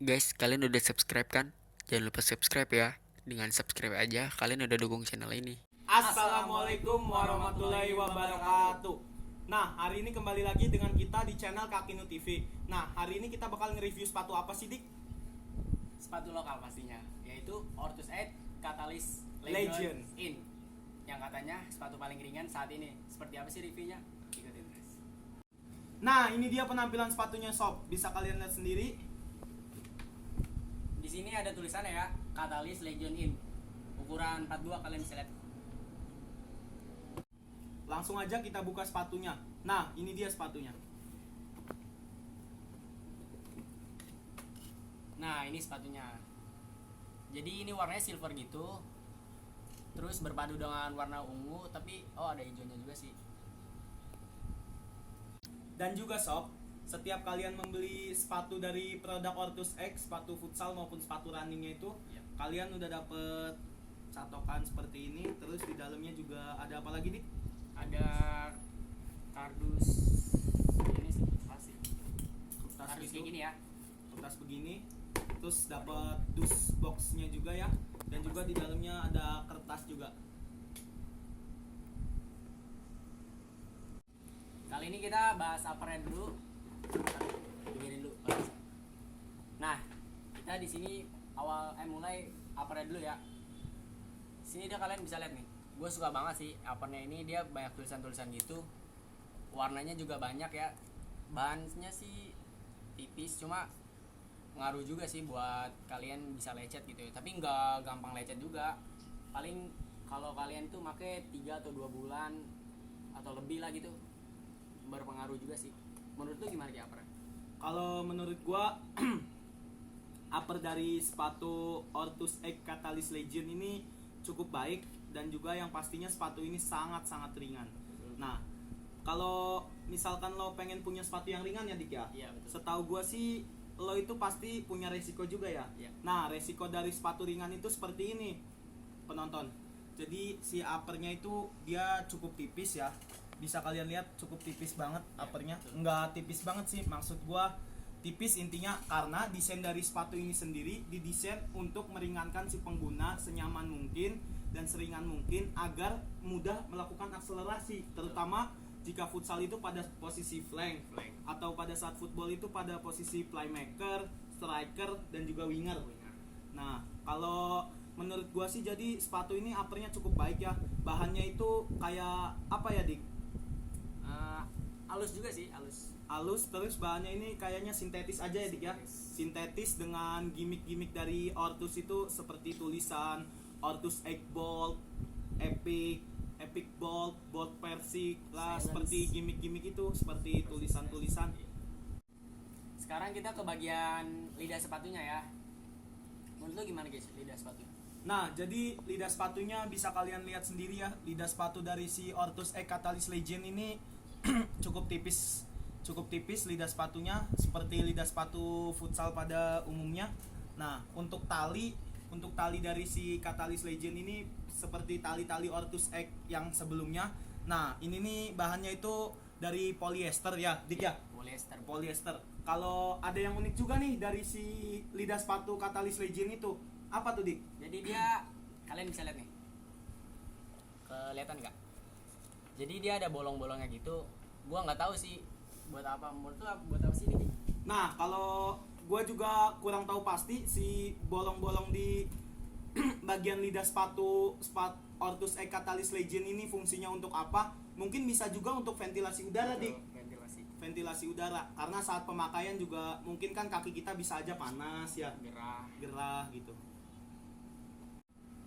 Guys, kalian udah subscribe kan? Jangan lupa subscribe ya. Dengan subscribe aja, kalian udah dukung channel ini. Assalamualaikum warahmatullahi wabarakatuh. Nah, hari ini kembali lagi dengan kita di channel Kakinu TV. Nah, hari ini kita bakal nge-review sepatu apa sih, Dik? Sepatu lokal pastinya, yaitu Ortus 8 Catalyst Legend. In, yang katanya sepatu paling ringan saat ini. Seperti apa sih reviewnya? Ikutin guys. Nah, ini dia penampilan sepatunya, Sob. Bisa kalian lihat sendiri. Di sini ada tulisannya ya, Catalyst Legend In, ukuran 42, kalian bisa lihat. Langsung aja kita buka sepatunya. Nah, ini dia sepatunya. Nah, ini sepatunya. Jadi ini warnanya silver gitu, terus berpadu dengan warna ungu, tapi ada hijaunya juga sih. Dan juga, Sob, setiap kalian membeli sepatu dari produk Ortus X, sepatu futsal maupun sepatu runningnya itu, Yap. kalian udah dapet catokan seperti ini. Terus di dalamnya juga ada apa lagi, Dik? Ada kardus ini sih pasti. Kardus kayak gini ya. Kertas begini, terus dapat dus boxnya juga ya, dan juga di dalamnya ada kertas juga. Kali ini kita bahas uppernya dulu. Dengerin dulu. Nah, kita di sini mulai uppernya dulu ya. Sini dia kalian bisa lihat nih. Gue suka banget sih uppernya ini, dia banyak tulisan-tulisan gitu. Warnanya juga banyak ya. Bahannya sih tipis, cuma ngaruh juga sih buat kalian bisa lecet gitu ya. Tapi nggak gampang lecet juga. Paling kalau kalian tuh make 3 atau 2 bulan atau lebih lah gitu, berpengaruh juga sih. Menurut lu gimana ya upper? Kalau menurut gua upper dari sepatu Ortus X Catalyst Legend ini cukup baik, dan juga yang pastinya sepatu ini sangat-sangat ringan. Nah, kalau misalkan lo pengen punya sepatu yang ringan ya, Dik ya. Iya, betul. Setahu gua sih lo itu pasti punya resiko juga ya. Iya. Nah, resiko dari sepatu ringan itu seperti ini, penonton. Jadi si uppernya itu dia cukup tipis ya. Bisa kalian lihat cukup tipis banget Ya, uppernya. betul. Enggak tipis banget sih, maksud gua tipis intinya karena desain dari sepatu ini sendiri didesain untuk meringankan si pengguna senyaman mungkin dan seringan mungkin agar mudah melakukan akselerasi, terutama jika futsal itu pada posisi flank, atau pada saat football itu pada posisi playmaker, striker, dan juga winger. Nah, kalau menurut gua sih jadi sepatu ini uppernya cukup baik ya. Bahannya itu kayak apa ya, Dik? Halus juga sih, halus. Halus, terus bahannya ini kayaknya sintetis aja ya, Dik ya. Sintetis dengan gimmick-gimmick dari Ortus itu seperti tulisan Ortus Egg Bolt, Epic Bolt, Bolt Persik lah, Silence. seperti gimmick-gimmick itu, seperti tulisan-tulisan. Sekarang kita ke bagian lidah sepatunya ya. Menurut lu gimana guys lidah sepatunya? Nah, jadi lidah sepatunya bisa kalian lihat sendiri ya. Lidah sepatu dari si Ortus X Catalyst Legend ini cukup tipis lidah sepatunya, seperti lidah sepatu futsal pada umumnya. Nah, untuk tali dari si Catalyst Legend ini seperti tali-tali Ortus X yang sebelumnya. Nah, ini nih bahannya itu dari polyester ya, Dik ya. Polyester. Kalau ada yang unik juga nih dari si lidah sepatu Catalyst Legend itu, apa tuh, Dik? Jadi dia kalian bisa lihat nih. Kelihatan nggak? Jadi dia ada bolong-bolongnya gitu. Gua nggak tahu sih buat apa. Menurut lu buat apa sih ini? Nah, kalau gue juga kurang tahu pasti si bolong-bolong di bagian lidah sepatu Ortus X Catalyst Legend ini fungsinya untuk apa? Mungkin bisa juga untuk ventilasi udara, Dik. Ventilasi udara, karena saat pemakaian juga mungkin kan kaki kita bisa aja panas ya, gerah gitu.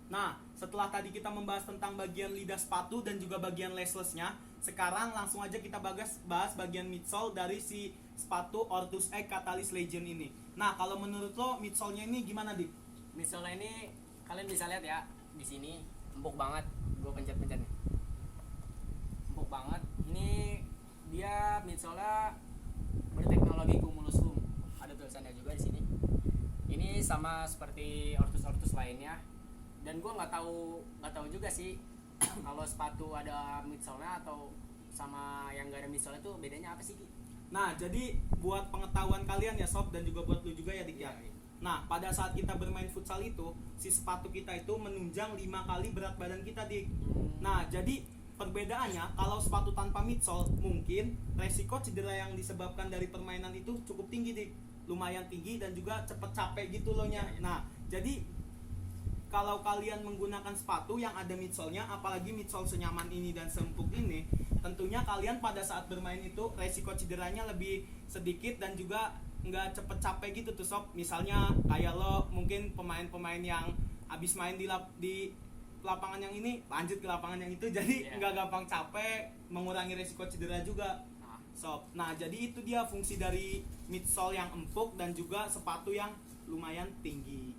Nah, setelah tadi kita membahas tentang bagian lidah sepatu dan juga bagian lacelessnya, sekarang langsung aja kita bahas bagian midsole dari si sepatu Ortus X Catalyst Legend ini. Nah, kalau menurut lo midsole-nya ini gimana, Dik? Misalnya ini kalian bisa lihat ya, di sini empuk banget. Gue pencet-pencet nih. Empuk banget. Ini dia midsole-nya berteknologi cumulus foam. Ada tulisannya juga di sini. Ini sama seperti Ortus lainnya. Dan gue nggak tahu juga sih kalau sepatu ada midsole-nya atau sama yang gak ada midsole itu bedanya apa sih, Ki? Nah, jadi buat pengetahuan kalian ya, Sob, dan juga buat lu juga ya, Dik ya. Iya. Nah, pada saat kita bermain futsal itu, si sepatu kita itu menunjang 5 kali berat badan kita, Dik. Nah, jadi perbedaannya kalau sepatu tanpa midsole, mungkin resiko cedera yang disebabkan dari permainan itu cukup tinggi, Dik. Lumayan tinggi dan juga cepet capek gitu loh nya. Nah, jadi kalau kalian menggunakan sepatu yang ada midsole-nya, apalagi midsole senyaman ini dan seempuk ini, tentunya kalian pada saat bermain itu resiko cederanya lebih sedikit dan juga nggak cepet capek gitu tuh sob. Misalnya kayak lo mungkin pemain-pemain yang abis main di lapangan yang ini lanjut ke lapangan yang itu, jadi nggak gampang capek, mengurangi resiko cedera juga sob. Nah, jadi itu dia fungsi dari midsole yang empuk dan juga sepatu yang lumayan tinggi.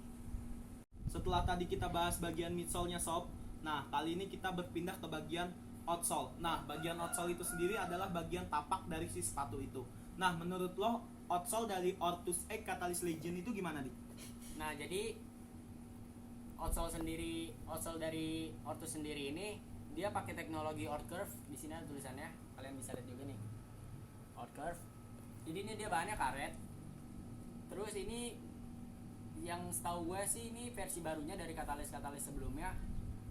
Setelah tadi kita bahas bagian midsole-nya sob, nah kali ini kita berpindah ke bagian outsole. Nah, bagian outsole itu sendiri adalah bagian tapak dari si sepatu itu. Nah, menurut lo outsole dari Ortus X Catalyst Legend itu gimana, Dik? Nah, jadi outsole dari Ortus sendiri ini dia pakai teknologi Outcurve. Di sini ada tulisannya, kalian bisa lihat juga nih. Outcurve. Jadi ini dia bahannya karet. Terus ini yang setahu gue sih ini versi barunya dari katalis sebelumnya.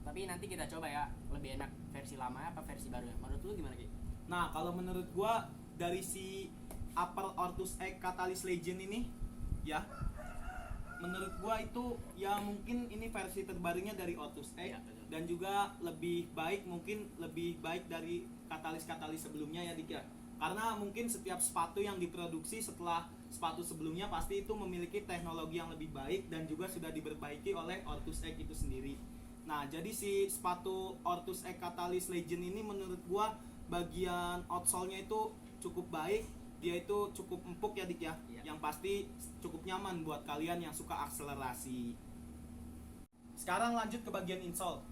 Tapi nanti kita coba ya, lebih enak versi lamanya apa versi barunya. Menurut lu gimana, Ki? Nah, kalau menurut gua dari si Upper Ortus X Catalyst Legend ini ya, menurut gua itu ya mungkin ini versi terbarunya dari Ortus X Ya, dan juga lebih baik dari katalis sebelumnya ya, Dik ya. Karena mungkin setiap sepatu yang diproduksi setelah sepatu sebelumnya pasti itu memiliki teknologi yang lebih baik dan juga sudah diperbaiki oleh Ortus X itu sendiri. Nah, jadi si sepatu Ortus X Catalyst Legend ini menurut gua bagian outsole-nya itu cukup baik, dia itu cukup empuk ya, Dik ya. Yang pasti cukup nyaman buat kalian yang suka akselerasi. Sekarang lanjut ke bagian insole.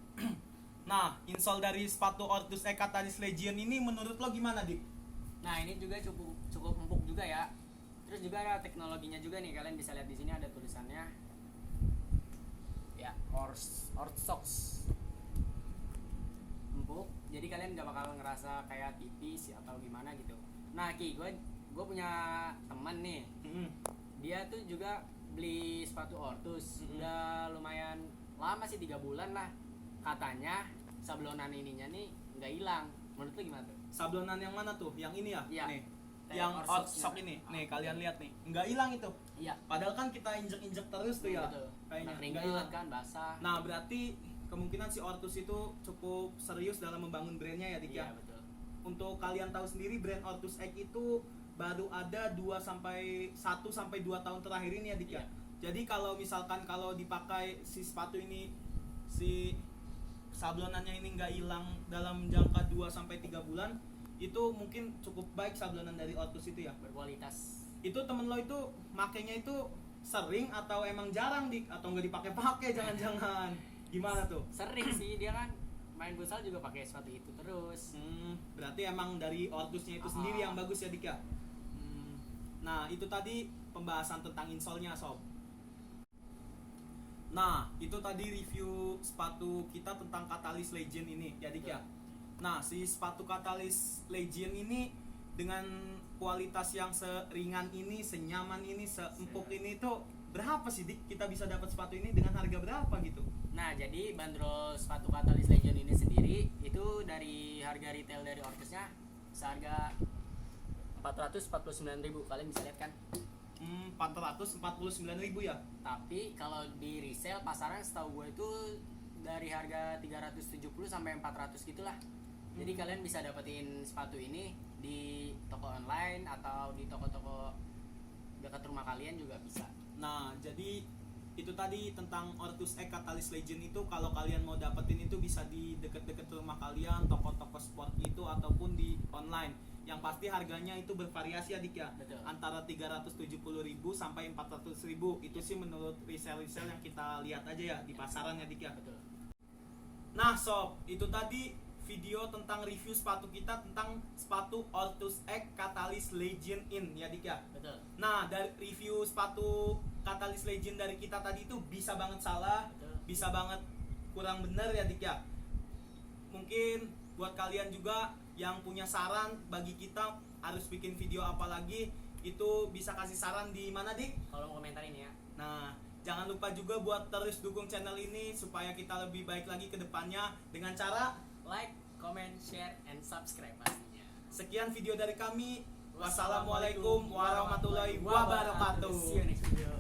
Nah, insole dari sepatu Ortus X Catalyst Legend ini menurut lo gimana, Dik? Nah, ini juga cukup empuk juga ya. Terus juga ada teknologinya juga nih, kalian bisa lihat di sini ada tulisannya. Ya, Orthox. Empuk. Jadi kalian nggak bakal ngerasa kayak tipis atau gimana gitu. Nah, Ki, gue punya teman nih. Dia tuh juga beli sepatu Ortus. Udah lumayan lama sih, 3 bulan lah. Katanya sablonan ininya nih nggak hilang. Menurut lu gimana tuh? Sablonan yang mana tuh? Yang ini ya? Iya. Nih. Kayak Yang Orthox Orthox ini. Nih, kalian lihat nih. Nggak hilang itu. Iya. Padahal kan kita injek-injek terus tuh ya. Betul. Kayaknya Nah, nggak keringat hilang. kan basah. Nah, berarti kemungkinan si Ortus itu cukup serius dalam membangun brandnya ya, Dik ya. Iya, betul. Untuk kalian tahu sendiri, brand Ortus X itu baru ada 1 sampai 2 tahun terakhir ini ya, Dik ya. Iya. Jadi kalau misalkan kalau dipakai si sepatu ini, si sablonannya ini nggak hilang dalam jangka 2 sampai 3 bulan, itu mungkin cukup baik sablonan dari Ortus itu ya. Berkualitas. Itu temen lo itu makainya itu sering atau emang jarang, Dik? Atau nggak dipakai-pakai jangan-jangan? Gimana tuh? Sering sih, dia kan main futsal juga pakai sepatu itu terus. Berarti emang dari Ortusnya itu sendiri yang bagus ya, Dik ya? Nah, itu tadi pembahasan tentang insole-nya, Sob. Nah, itu tadi review sepatu kita tentang Catalyst Legend ini ya, Dik ya. Nah, si sepatu Catalyst Legend ini dengan kualitas yang seringan ini, senyaman ini, seempuk ini tuh berapa sih, Dik? Kita bisa dapat sepatu ini dengan harga berapa gitu? Nah, jadi bandrol sepatu Catalyst Legend ini sendiri itu dari harga retail dari Ortusnya seharga 449.000. Kalian bisa lihat kan? 449.000 ya. Tapi kalau di resale pasaran setahu gue itu dari harga 370 sampai 400 gitulah. Jadi kalian bisa dapetin sepatu ini di toko online atau di toko-toko dekat rumah kalian juga bisa. Nah, jadi itu tadi tentang Ortus X Catalyst Legend itu kalau kalian mau dapetin itu bisa di deket-deket rumah kalian, toko-toko sport itu ataupun di online. Yang pasti harganya itu bervariasi ya, Dik ya. Betul. Antara 370.000 sampai 400.000. Itu sih menurut resell yang kita lihat aja ya di pasaran ya, Dik ya. Betul. Nah, Sob, itu tadi video tentang review sepatu kita tentang sepatu Ortus X Catalyst Legend In ya, Dik ya. Betul. Nah, dari review sepatu Catalyst Legend dari kita tadi itu bisa banget salah, Betul. bisa banget kurang bener ya, Dik ya. Mungkin buat kalian juga yang punya saran bagi kita harus bikin video apa lagi, itu bisa kasih saran di mana, Dik? Kalau mau komentar ini ya. Nah, jangan lupa juga buat terus dukung channel ini supaya kita lebih baik lagi ke depannya dengan cara Like, comment, share, and subscribe pastinya. sekian video dari kami. Wassalamualaikum warahmatullahi wabarakatuh. See you next video.